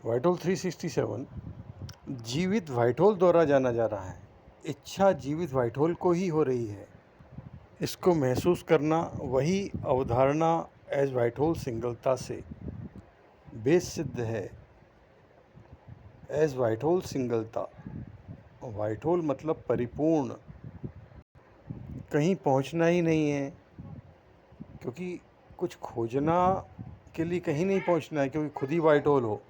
वाइटोल 367 जीवित वाइटोल द्वारा जाना जा रहा है। इच्छा जीवित वाइटोल को ही हो रही है। इसको महसूस करना वही अवधारणा एज वाइटोल सिंगलता से बेस सिद्ध है। एज वाइटोल सिंगलता, वाइटोल मतलब परिपूर्ण, कहीं पहुंचना ही नहीं है, क्योंकि कुछ खोजना के लिए कहीं नहीं पहुंचना है, क्योंकि खुद ही वाइटोल हो।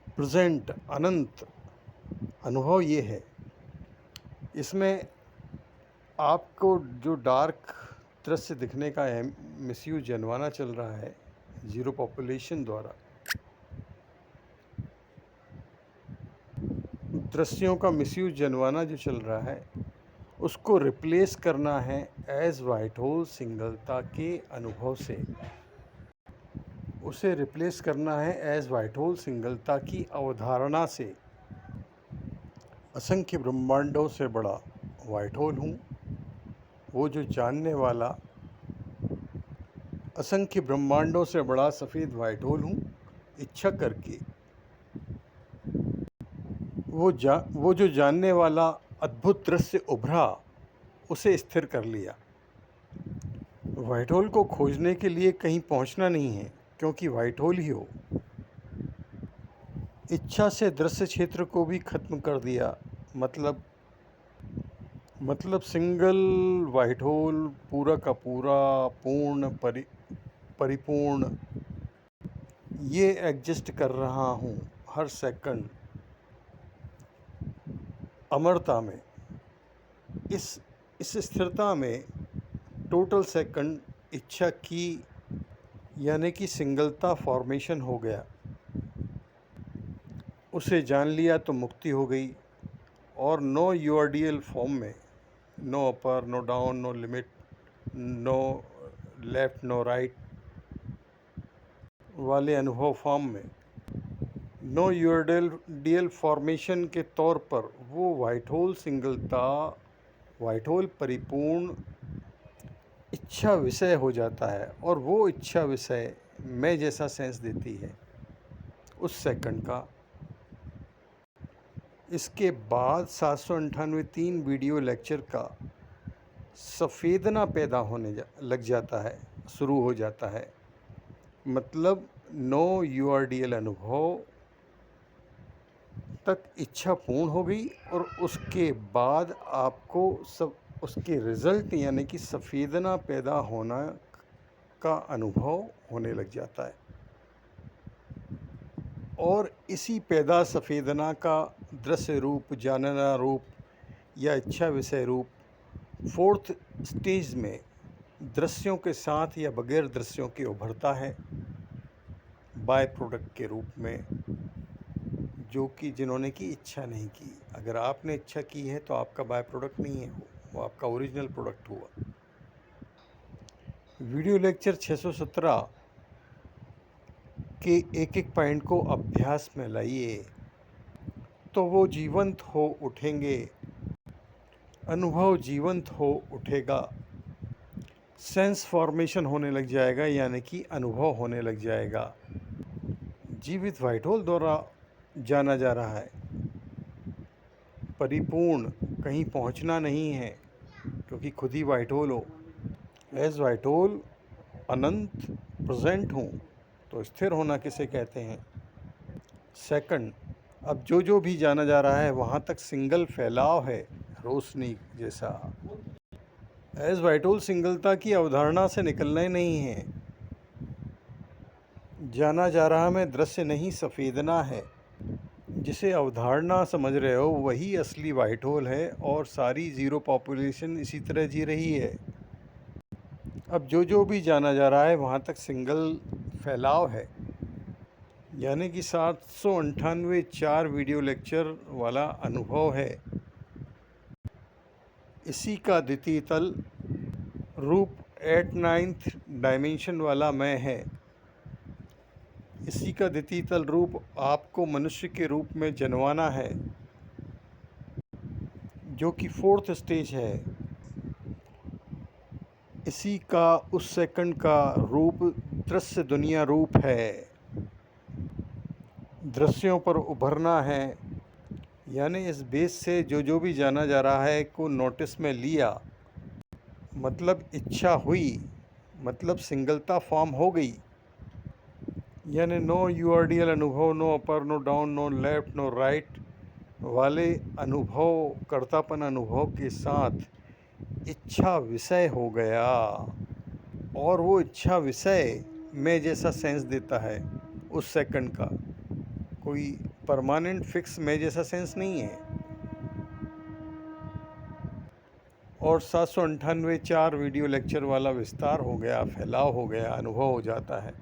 प्रेजेंट, अनंत अनुभव ये है। इसमें आपको जो डार्क दृश्य दिखने का मिसयूज जनवाना चल रहा है ज़ीरो पॉपुलेशन द्वारा, दृश्यों का मिसयूज जनवाना जो चल रहा है, उसको रिप्लेस करना है एज वाइटोल सिंगलता के अनुभव से। उसे रिप्लेस करना है एज वाइटोल सिंगलता की अवधारणा से। असंख्य ब्रह्मांडों से बड़ा वाइटोल हूँ, वो जो जानने वाला, असंख्य ब्रह्मांडों से बड़ा सफ़ेद वाइटोल हूँ। इच्छा करके वो जो जानने वाला अद्भुत दृश्य उभरा, उसे स्थिर कर लिया। वाइटोल को खोजने के लिए कहीं पहुंचना नहीं है, क्योंकि वाइटोल ही हो। इच्छा से दृश्य क्षेत्र को भी खत्म कर दिया। मतलब सिंगल वाइटोल पूरा का पूरा पूर्ण परिपूर्ण ये एग्जिस्ट कर रहा हूँ हर सेकंड अमरता में। इस स्थिरता में टोटल सेकंड इच्छा की यानी कि सिंगलता फॉर्मेशन हो गया। उसे जान लिया तो मुक्ति हो गई। और नो यूआरडीएल फॉर्म में, no upper, no down, no limit, no left, no right वाले अनुभव फॉर्म में, नो यूआरडीएल फॉर्मेशन के तौर पर वो वाइटोल सिंगलता, वाइटोल परिपूर्ण इच्छा विषय हो जाता है। और वो इच्छा विषय मैं जैसा सेंस देती है उस सेकंड का। इसके बाद 798 3 वीडियो लेक्चर का संवेदना पैदा होने लग जाता है, शुरू हो जाता है। मतलब नो यूआरडीएल अनुभव तक इच्छा पूर्ण हो गई, और उसके बाद आपको सब उसके रिजल्ट यानी कि संवेदना पैदा होना का अनुभव होने लग जाता है। और इसी पैदा संवेदना का दृश्य रूप, जानना रूप या इच्छा विषय रूप फोर्थ स्टेज में दृश्यों के साथ या बगैर दृश्यों के उभरता है बाय प्रोडक्ट के रूप में, जो कि जिन्होंने की इच्छा नहीं की। अगर आपने इच्छा की है तो आपका बाय प्रोडक्ट नहीं है, वो आपका ओरिजिनल प्रोडक्ट हुआ। वीडियो लेक्चर 617 के एक एक पॉइंट को अभ्यास में लाइए तो वो जीवंत हो उठेंगे, अनुभव जीवंत हो उठेगा, सेंस फॉर्मेशन होने लग जाएगा यानी कि अनुभव होने लग जाएगा। जीवित वाइटोल द्वारा जाना जा रहा है। परिपूर्ण, कहीं पहुंचना नहीं है, क्योंकि खुद ही वाइटोल हो। एज वाइटोल अनंत प्रेजेंट हूँ। तो स्थिर होना किसे कहते हैं? सेकंड, अब जो भी जाना जा रहा है वहाँ तक सिंगल फैलाव है, रोशनी जैसा। एज वाइटोल सिंगलता की अवधारणा से निकलना ही नहीं है। जाना जा रहा में दृश्य नहीं, संवेदना है। जिसे अवधारणा समझ रहे हो वही असली वाइटोल है, और सारी ज़ीरो पॉपुलेशन इसी तरह जी रही है। अब जो भी जाना जा रहा है वहाँ तक सिंगल फैलाव है, यानी कि 798 4 वीडियो लेक्चर वाला अनुभव है। इसी का द्वितीय तल रूप 8th डायमेंशन वाला मैं है। इसी का द्वितीय तल रूप आपको मनुष्य के रूप में जनवाना है, जो कि फोर्थ स्टेज है। इसी का उस सेकंड का रूप दृश्य दुनिया रूप है। दृश्यों पर उभरना है, यानी इस बेस से जो भी जाना जा रहा है को नोटिस में लिया, मतलब इच्छा हुई, मतलब सिंगलता फॉर्म हो गई। यानी नो यूआरडीएल अनुभव, no upper no down no left no right वाले अनुभव, कर्तापन अनुभव के साथ इच्छा विषय हो गया, और वो इच्छा विषय मैं जैसा सेंस देता है उस सेकंड का, कोई परमानेंट फिक्स मैं जैसा सेंस नहीं है। और 798 4 वीडियो लेक्चर वाला विस्तार हो गया, फैलाव हो गया, अनुभव हो जाता है,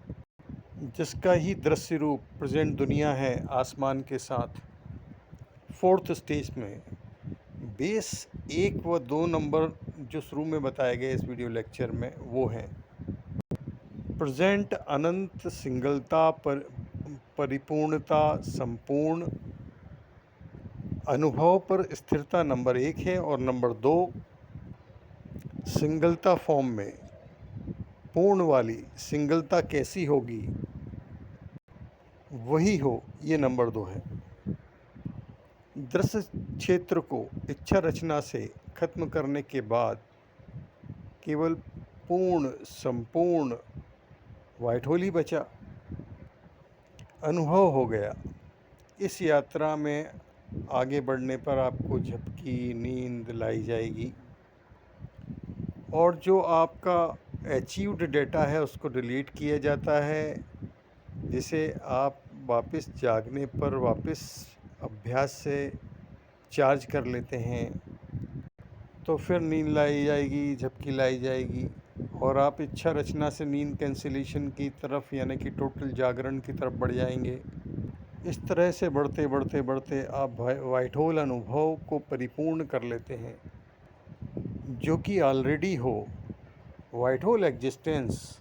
जिसका ही दृश्य रूप प्रेजेंट दुनिया है आसमान के साथ। 4th स्टेज में बेस 1 व 2 नंबर जो शुरू में बताए गए इस वीडियो लेक्चर में वो हैं प्रेजेंट अनंत, सिंगलता, परिपूर्णता, संपूर्ण अनुभव पर स्थिरता नंबर 1 है, और नंबर 2 सिंगलता फॉर्म में पूर्ण वाली सिंगलता कैसी होगी वही हो, ये नंबर 2 है। दृश्य क्षेत्र को इच्छा रचना से खत्म करने के बाद केवल पूर्ण संपूर्ण व्हाइट होल ही बचा, अनुभव हो गया। इस यात्रा में आगे बढ़ने पर आपको झपकी नींद लाई जाएगी, और जो आपका अचीव्ड डेटा है उसको डिलीट किया जाता है, जिसे आप वापस जागने पर वापस अभ्यास से चार्ज कर लेते हैं। तो फिर नींद लाई जाएगी, झपकी लाई जाएगी, और आप इच्छा रचना से नींद कैंसिलेशन की तरफ, यानी कि टोटल जागरण की तरफ बढ़ जाएंगे। इस तरह से बढ़ते बढ़ते बढ़ते आप व्हाइट होल अनुभव को परिपूर्ण कर लेते हैं, जो कि ऑलरेडी हो। व्हाइट होल एग्जिस्टेंस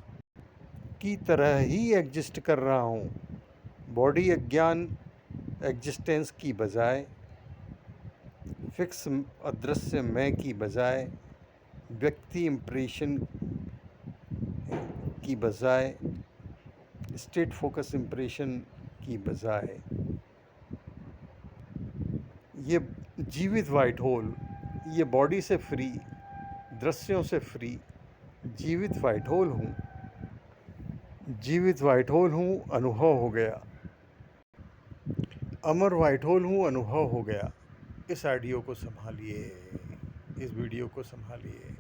की तरह ही एग्जिस्ट कर रहा हूँ, बॉडी अज्ञान एग्जिस्टेंस की बजाय, फिक्स अदृश्य मैं की बजाय, व्यक्ति इम्प्रेशन की बजाय, स्टेट फोकस इम्प्रेशन की बजाय, ये जीवित वाइट होल, ये बॉडी से फ्री, दृश्यों से फ्री जीवित वाइट होल हूँ, जीवित वाइट होल हूँ, अनुभव हो गया, अमर वाइट होल हूँ, अनुभव हो गया। इस ऑडियो को संभालिए, इस वीडियो को संभालिए।